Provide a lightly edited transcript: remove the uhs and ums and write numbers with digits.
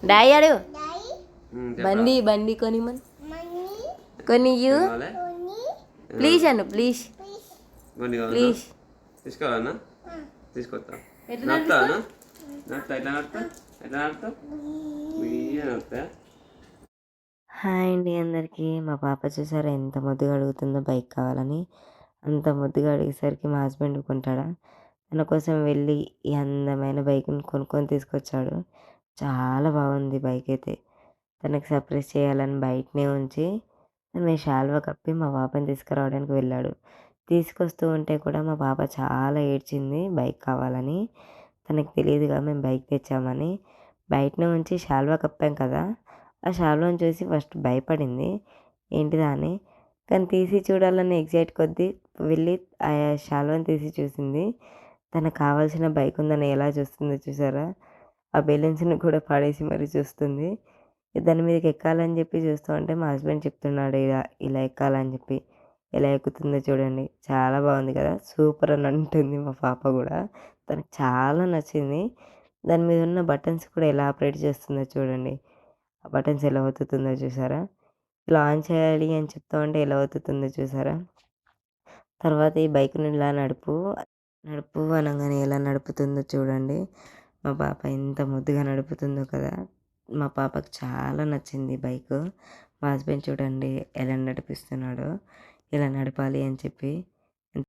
Die అడు చెప్పరా బండి బండి కొనిమని కొనియు ప్లీజ్ అను ప్లీజ్ కొన్ని కావాలన్నా ప్లీజ్ తీసుకోవాలన్నా తీసుకొస్తా నడుపుతావా నడుపుతా ఎట్లా నడుపుతా ఎట్లా నడుపుతా నడుపుతా. హాయ్ అండి అందరికీ. మా పాప చూసారా ఎంత ముద్దుగా అడుగుతుందో బైక్ కావాలని. అంత ముద్దుగా అడిగేసరికి మా హస్బెండ్ కొంటాడా, తన కోసం వెళ్ళి ఈ అందమైన బైక్ని కొనుక్కొని తీసుకొచ్చాడు. చాలా బాగుంది బైక్ అయితే. తనకి సర్ప్రైజ్ చేయాలని బయటనే ఉంచి తను శాలువా కప్పి మా పాపని తీసుకురావడానికి వెళ్ళాడు. తీసుకొస్తూ ఉంటే కూడా మా పాప చాలా ఏడ్చింది బైక్ కావాలని. తనకి తెలియదుగా మేము బైక్ తెచ్చామని. బయటనే ఉంచి శాలువా కప్పాం కదా, ఆ శాలువాని చూసి ఫస్ట్ భయపడింది ఏంటిదా అని. కానీ తీసి చూడాలని ఎగ్జైట్ కొద్దీ వెళ్ళి ఆ శాలువాని తీసి చూసింది. తనకు కావాల్సిన బైక్ ఉందని ఎలా చూస్తుందో చూసారా. ఆ బెలూన్స్ని కూడా పడేసి మరీ చూస్తుంది. దాని మీదకి ఎక్కాలని చెప్పి చూస్తూ ఉంటే మా హస్బెండ్ చెప్తున్నాడు ఇలా ఇలా ఎక్కాలని చెప్పి. ఎలా ఎక్కుతుందో చూడండి, చాలా బాగుంది కదా, సూపర్ అని అంటుంది మా పాప కూడా. తనకు చాలా నచ్చింది. దాని మీద ఉన్న బటన్స్ కూడా ఎలా ఆపరేట్ చేస్తుందో చూడండి. ఆ బటన్స్ ఎలా ఒత్తుతుందో చూసారా. ఇలా ఆన్ చేయాలి అని చెప్తా ఉంటే ఎలా ఒత్తుతుందో చూసారా. తర్వాత ఈ బైక్ని ఇలా నడుపు నడుపు అనగానే ఎలా నడుపుతుందో చూడండి. మా పాప ఎంత ముద్దుగా నడుపుతుందో కదా. మా పాపకు చాలా నచ్చింది బైక్. మా హస్బెండ్ చూడండి ఎలా నడిపిస్తున్నాడో, ఇలా నడపాలి అని చెప్పి.